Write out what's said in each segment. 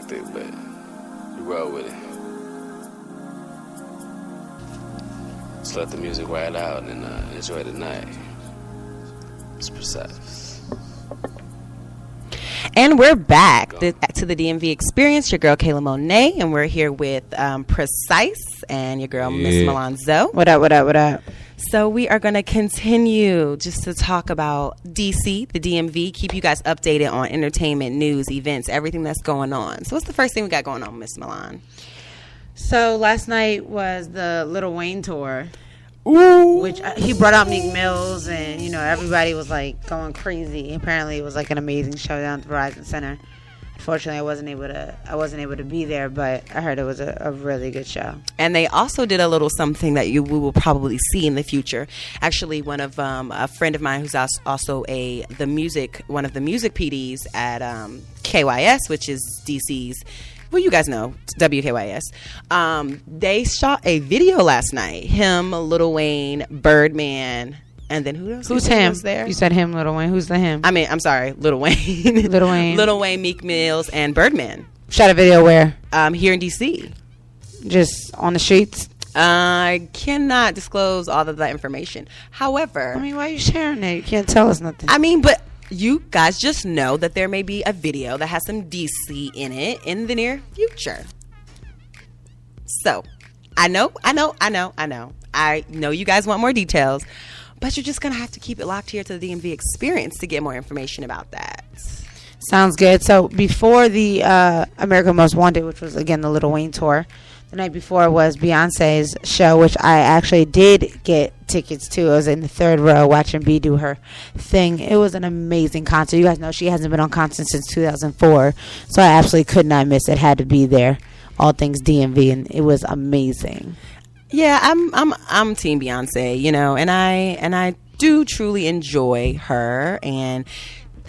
hectic, but you roll with it. Just let the music ride out and enjoy the night. It's precise. And we're back to the DMV Experience. Your girl Kayla Monet, and we're here with Precise and your girl Miss Melanzo. What up? What up? What up? So we are going to continue just to talk about DC, the DMV, keep you guys updated on entertainment, news, events, everything that's going on. So what's the first thing we got going on, Miss Milan? So last night was the Lil Wayne tour. Ooh. Which he brought out Meek Mills, and everybody was like going crazy. Apparently, it was like an amazing show down at the Verizon Center. Unfortunately, I wasn't able to be there, but I heard it was a really good show. And they also did a little something that we will probably see in the future. Actually, one of a friend of mine who's also one of the music PDs at KYS, which is DC's. Well, you guys know WKYS. They shot a video last night. Him, Lil Wayne, Birdman, and then who else? Who's him? There? You said him, Lil Wayne. Who's the him? I mean, I'm sorry, Lil Wayne. Lil Wayne. Lil Wayne, Meek Mills, and Birdman. Shot a video where? Here in DC. Just on the streets? I cannot disclose all of that information. However, I mean, why are you sharing it? You can't tell us nothing. I mean, but you guys just know that there may be a video that has some DC in it in the near future. So, I know you guys want more details, but you're just going to have to keep it locked here to the DMV Experience to get more information about that. Sounds good. So, before the America Most Wanted, which was, again, the Lil Wayne tour, the night before was Beyonce's show, which I actually did get tickets to. I was in the third row watching B do her thing. It was an amazing concert. You guys know she hasn't been on concert since 2004, so I absolutely could not miss it. Had to be there. All things DMV, and it was amazing. Yeah, I'm Team Beyonce, and I do truly enjoy her, and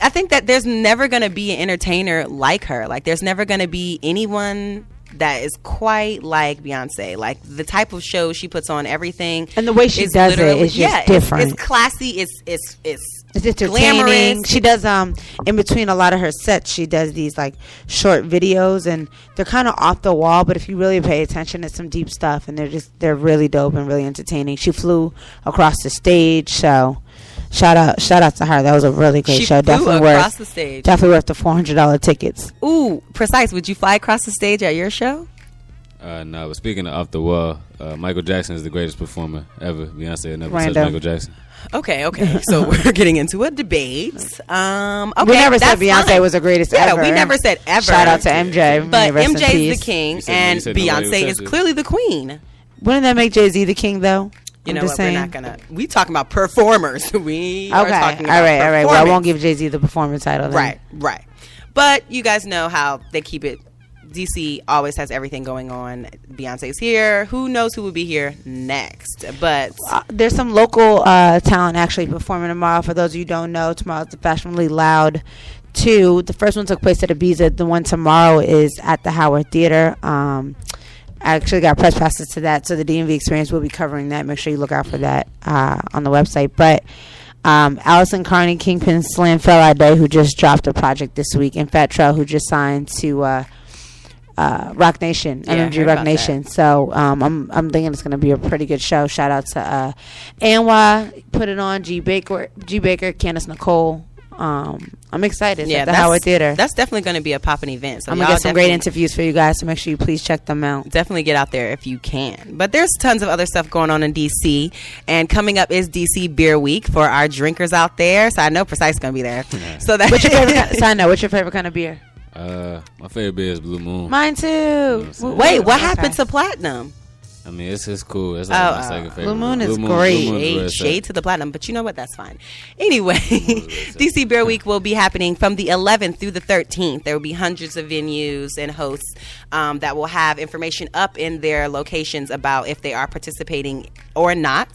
I think that there's never going to be an entertainer like her. Like, there's never going to be anyone that is quite like Beyonce. Like, the type of show she puts on, everything, and the way she does it is just different. It's classy. It's entertaining. Glamorous. She does in between a lot of her sets, she does these like short videos, and they're kind of off the wall, but if you really pay attention, it's some deep stuff, and they're really dope and really entertaining. She flew across the stage, so shout out to her. That was a really great show. Definitely across the stage. Definitely worth the $400 tickets. Ooh, Precise. Would you fly across the stage at your show? No, but speaking of off the wall, Michael Jackson is the greatest performer ever. Beyonce never touched Michael Jackson. Okay. So we're getting into a debate. Okay, we never said Beyonce was the greatest ever. Yeah, we never said ever. Shout out to MJ. But MJ is the king, and Beyonce is clearly the queen. Wouldn't that make Jay-Z the king, though? You know what? We're not gonna. We talking about performers. We are talking about all right. Well, I won't give Jay-Z the performer title. Then. Right. But you guys know how they keep it. DC always has everything going on. Beyonce's here. Who knows who will be here next? But there's some local talent actually performing tomorrow. For those of you who don't know, tomorrow's the Fashionably Loud 2. The first one took place at Ibiza. The one tomorrow is at the Howard Theater. I actually got press passes to that, so the DMV Experience will be covering that. Make sure you look out for that on the website. But Allison Carney, Kingpin Slim Day, who just dropped a project this week, and Fat Trell, who just signed to Rock Nation, Energy Rock Nation. That. So I'm thinking it's going to be a pretty good show. Shout out to Anwa, put it on, G Baker, Candace Nicole. I'm excited. At the Howard Theater. That's definitely going to be a popping event. So I'm going to get some great interviews for you guys, so make sure you please check them out. Definitely get out there if you can. But there's tons of other stuff going on in D.C. And coming up is D.C. Beer Week for our drinkers out there. So I know Precise is going to be there. Yeah. So that what's your favorite kind of beer? My favorite beer is Blue Moon. Mine too. Wait, what happened to Platinum? I mean, it's cool. It's like my second favorite. Blue Moon is great. Shade to the Platinum, but you know what? That's fine. Anyway, DC Beer Week will be happening from the 11th through the 13th. There will be hundreds of venues and hosts that will have information up in their locations about if they are participating or not.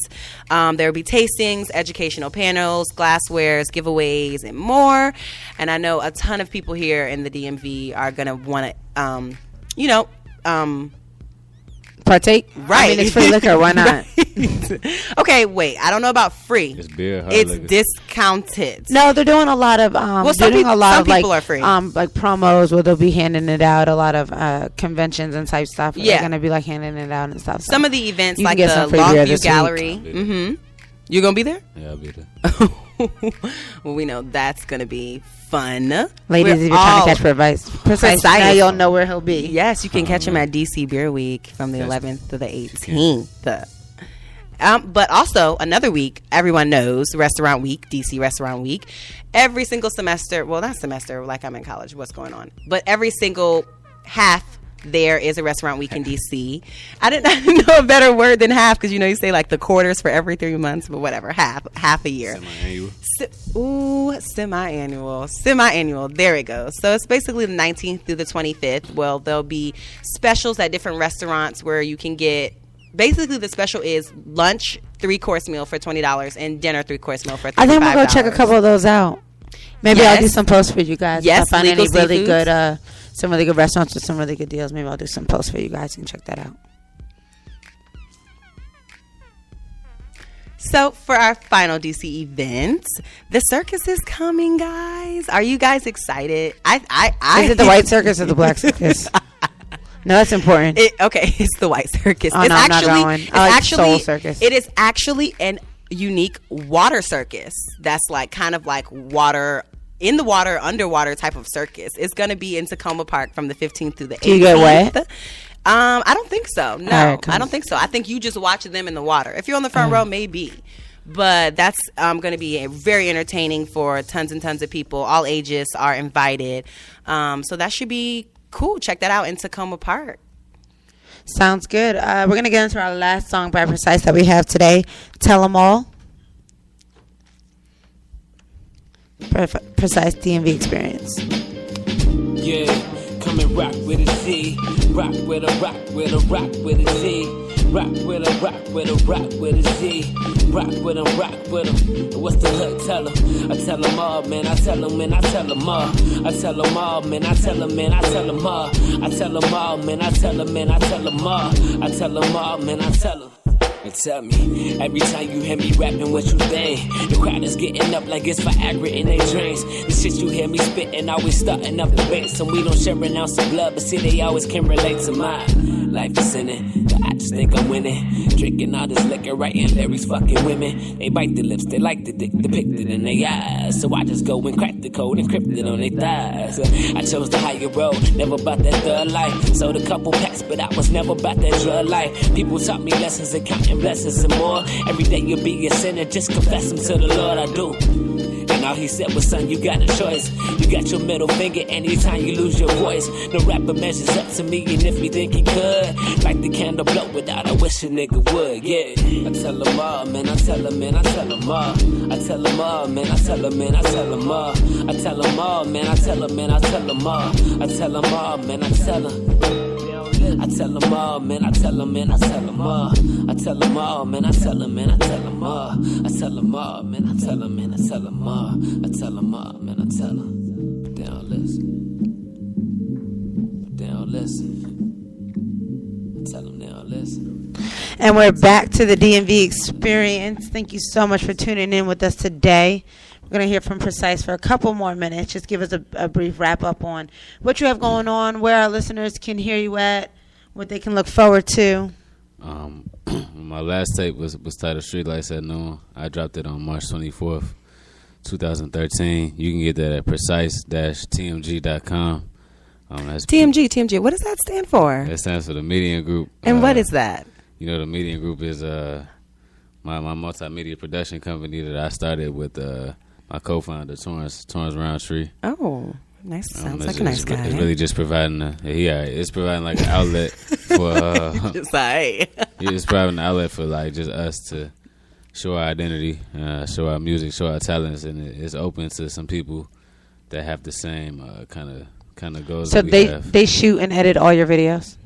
There will be tastings, educational panels, glasswares, giveaways, and more. And I know a ton of people here in the DMV are going to want to, partake. Right. I mean, it's free liquor. Why not? Okay, wait. I don't know about free. It's beer. It's liquor. discounted. No, they're doing a lot of. some people are free. Like promos where they'll be handing it out. A lot of conventions and type stuff. Yeah, they're gonna be like handing it out and stuff. Some of the events, you like can get the some free beer Longview this Gallery. week. Mm-hmm. You gonna be there? Yeah, I'll be there. Well, we know that's gonna be fun. Ladies, if you're trying to catch Precise, now you'll know where he'll be. Yes, you can catch him at DC Beer Week from the 11th to the 18th. But also another week, everyone knows Restaurant Week, DC Restaurant Week. Every single semester, well, not semester, like I'm in college, what's going on? But every single half there is a Restaurant Week in DC. I didn't know a better word than half because, you say like the quarters for every 3 months, but whatever, half a year. Semi-annual. Semi-annual. There it goes. So it's basically the 19th through the 25th. Well, there'll be specials at different restaurants where you can get. Basically, the special is lunch 3-course meal for $20 and dinner 3-course meal for $35. I think I'm gonna go check a couple of those out. Maybe I'll do some posts for you guys. Yes, if I find any Legal really Seafoods. good, some really good restaurants with some really good deals. Maybe I'll do some posts for you guys and check that out. So for our final DC event, the circus is coming, guys. Are you guys excited? Is it the white circus or the black circus? No, that's important. It's the white circus. Oh, It's no, I'm not going. I like Soul Circus. It is actually an unique water circus. That's like kind of like water in the water, underwater type of circus. It's going to be in Tacoma Park from the 15th through the 18th. Do you get wet? I don't think so. No, right, I don't think so. I think you just watch them in the water. If you're on the front row, maybe. But that's going to be very entertaining for tons and tons of people. All ages are invited. So that should be cool. Check that out in Tacoma Park. Sounds good. We're going to get into our last song by Precise that we have today. Tell 'em All. Precise DMV Experience. Yeah, come and rock with a Z. Rock with a rock with a rock with a Z. Rock with a rock with a rock with a Z. Rock with a rock with a. What's the hook? Tell 'em. I tell 'em all, man. I tell 'em, man. I tell 'em all. I tell 'em all, man. I tell 'em, man. I tell 'em all. I tell 'em all, man. I tell 'em, man. I tell 'em all. I tell 'em all, man. I tell 'em. And tell me, every time you hear me rapping, what you think? The crowd is getting up like it's Viagra in their drinks. The shit you hear me spitting always starting up the banks. And we don't share an ounce of blood, but see they always can relate to mine. Life is in it, I just think I'm winning. Drinking all this liquor, writing lyrics, fucking women. They bite the lips, they like the dick depicted in their eyes. So I just go and crack the code, encrypted on their thighs. I chose the higher road, never about that thug life. Sold a couple packs, but I was never about that drug life. People taught me lessons and counting blessings and more. Every day you'll be a sinner, just confess them to the Lord. I do. And all he said was, son, you got a choice. You got your middle finger anytime you lose your voice. No rapper measures up to me, and if he think he could, like the candle blow without, I wish a nigga would, yeah. I tell them all, man, I tell them, man, I tell them all. I tell them all, man, I tell them, man, I tell them all. I tell them all, man, I tell them, man, I tell them all. I tell them all, man, I tell them. I tell them all, man, I tell them, man, I tell them all. I tell them all, man, I tell them, man, I tell them all. I tell them all, man, I tell them, man, I tell them all. I tell them all, man, I tell them. But they don't listen. But they don't listen. I tell them they don't listen. And we're back to the DMV Experience. Thank you so much for tuning in with us today. We're going to hear from Precise for a couple more minutes. Just give us a brief wrap-up on what you have going on, where our listeners can hear you at, what they can look forward to. My last tape was titled Street Lights at Noon. I dropped it on March 24th, 2013. You can get that at precise-tmg.com. That's TMG. What does that stand for? That stands for the Median Group. And what is that? You know, the Median Group is my multimedia production company that I started with my co-founder, Torrance Roundtree. Oh, nice. Sounds like a nice guy. It's really just providing it's providing like an outlet for it's providing an outlet for like just us to show our identity, show our music, show our talents, and it's open to some people that have the same kind of goals. So that we have. they shoot and edit all your videos?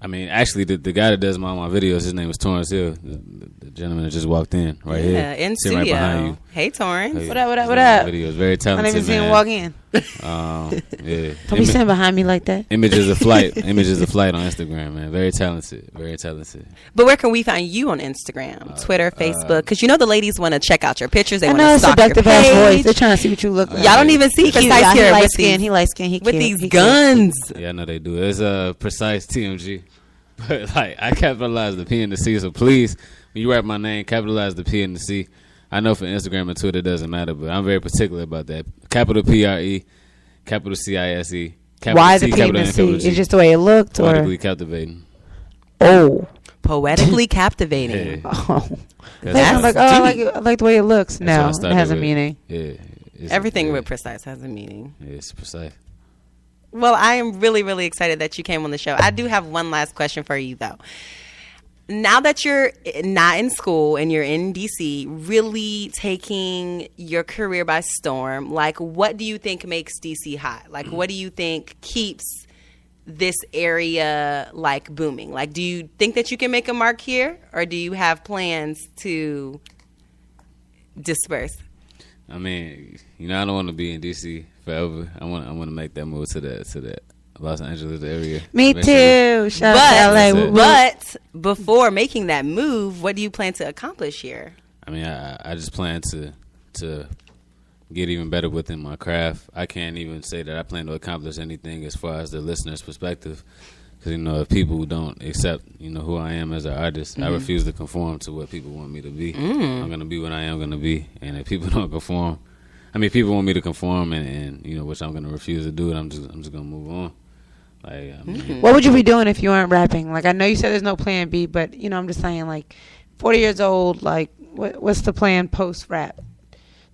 I mean, actually, the guy that does my videos, his name is Torrance Hill, the gentleman that just walked in right here. Yeah, in sitting studio. Right behind you. Hey, Torrance. What up? Videos, very talented. I didn't even see him man. walk in. Yeah. Don't be standing behind me like that. Images of Flight on Instagram, man. Very talented. But where can we find you on Instagram, Twitter, Facebook? Because you know the ladies want to check out your pictures. They want to stalk your page. Voice. They're trying to see what you look like. Y'all don't even see Precise here. He light skin. He with cute. these guns. Yeah, I know they do. It's Precise TMG. But like I capitalize the P and the C, so please, when you write my name, capitalize the P and the C. I know for Instagram and Twitter it doesn't matter, but I'm very particular about that. Capital PRE, capital CISE, capital Why C, the P and the C? It's just the way it looked, or poetically captivating. Oh, poetically captivating. Yeah. Oh, I'm like, I like the way it looks. That's No, it has a meaning. Yeah, everything with Precise has a meaning. Yeah, it's precise. Well, I am really, really excited that you came on the show. I do have one last question for you, though. Now that you're not in school and you're in D.C., really taking your career by storm, like, what do you think makes D.C. hot? Like, what do you think keeps this area, like, booming? Like, do you think that you can make a mark here, or do you have plans to disperse? I mean, I don't want to be in D.C. forever. I want to make that move to that Los Angeles area. Me too. Shout out to LA. But before making that move, what do you plan to accomplish here? I mean, I just plan to get even better within my craft. I can't even say that I plan to accomplish anything as far as the listener's perspective. Because, if people don't accept, who I am as an artist, I refuse to conform to what people want me to be. I'm going to be what I am going to be. And if people don't conform, people want me to conform and which I'm going to refuse to do, and I'm just going to move on. Like, what would you be doing if you weren't rapping? Like, I know you said there's no plan B, but, I'm just saying, like, 40 years old, like, what's the plan post-rap?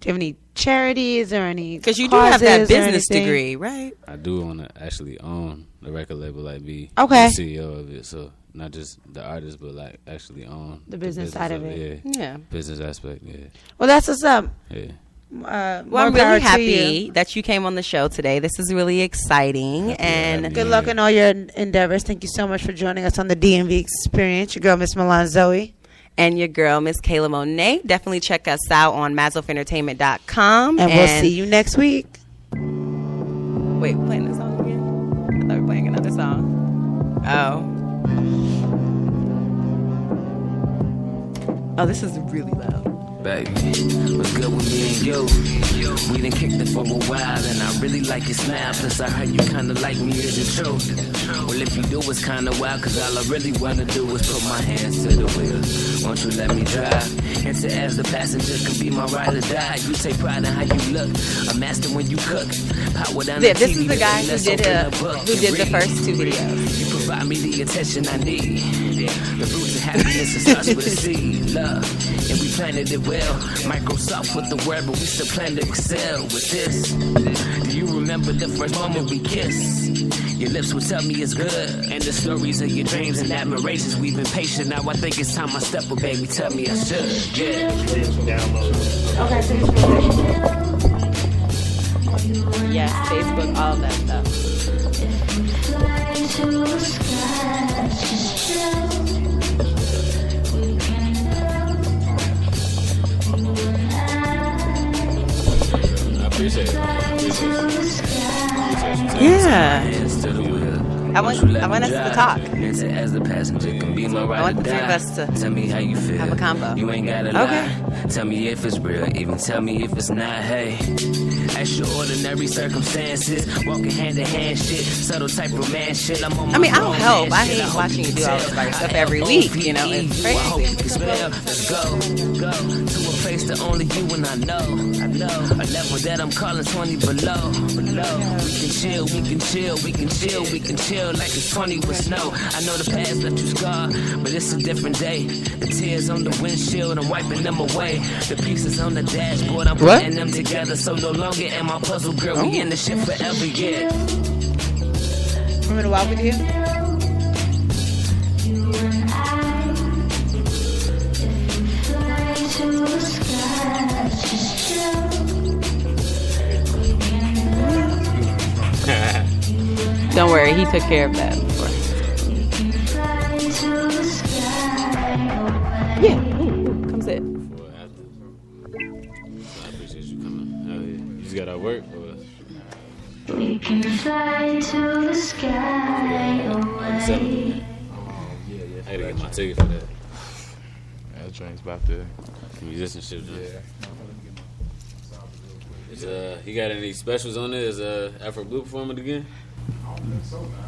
Do you have any charities or any Because you do have that business degree, right? I do want to actually own the record label, like be the CEO of it. So not just the artist, but like actually own the business side of it. Yeah. Business aspect, yeah. Well, that's what's up. Yeah. Well, I'm really happy that you came on the show today. This is really exciting. And good luck in all your endeavors. Thank you so much for joining us on the DMV Experience. Your girl, Miss Milan Zoe. And your girl, Miss Kayla Monet. Definitely check us out on MassovEntertainment.com. And we'll see you next week. Wait, we're playing this song again? I thought we were playing another song. Oh, this is really loud. Baby, what's good with me and you? We done kicked it for a while, and I really like your smile. Plus, I heard you kinda like me, is it true? Well, if you do, it's kinda wild, cause all I really wanna do is put my hands to the wheel. Won't you let me drive? Answer as the passenger can be my ride or die. You take pride in how you look, a master when you cook. Power down this is the guy who did the first two videos. You provide me the attention I need. The roots of happiness, it starts with a seed, love. And we planted it well. Microsoft with the word, but we still plan to excel with this. Do you remember the first moment we kissed? Your lips would tell me it's good. And the stories of your dreams and admirations. We've been patient, now I think it's time I step up, baby. Tell me I should. Yeah. Okay, so yes, Facebook, all of that stuff. Appreciate it. Yeah. I want us to talk. As the passenger can be my ride. I want the three of us to tell me how you feel. Have a combo. You ain't gotta lie. Tell me if it's real, even tell me if it's not. Hey, extraordinary circumstances, walking hand in hand, shit, subtle type of man shit. I'm on my I'll help. I hate watching you do all this by yourself every week. It's crazy. I hope you can spell. Let's go to a place that only you and I know. A level that I'm calling 20 below. We can chill like it's 20 with snow. I know the past left you scarred, but it's a different day. The tears on the windshield, I'm wiping them away. The pieces on the dashboard, I'm putting them together. So no longer am I puzzle, girl. We in the shit forever, yeah. Want me to walk with you? Don't worry, he took care of that before. Yeah, come sit. I appreciate you coming out here. You just got out work? Or? can fly to the sky away. I gotta get my ticket for that. That drink's about to. Musicianship, yeah. He got any specials on it? Is Afro Blue performing again? I don't think so, man.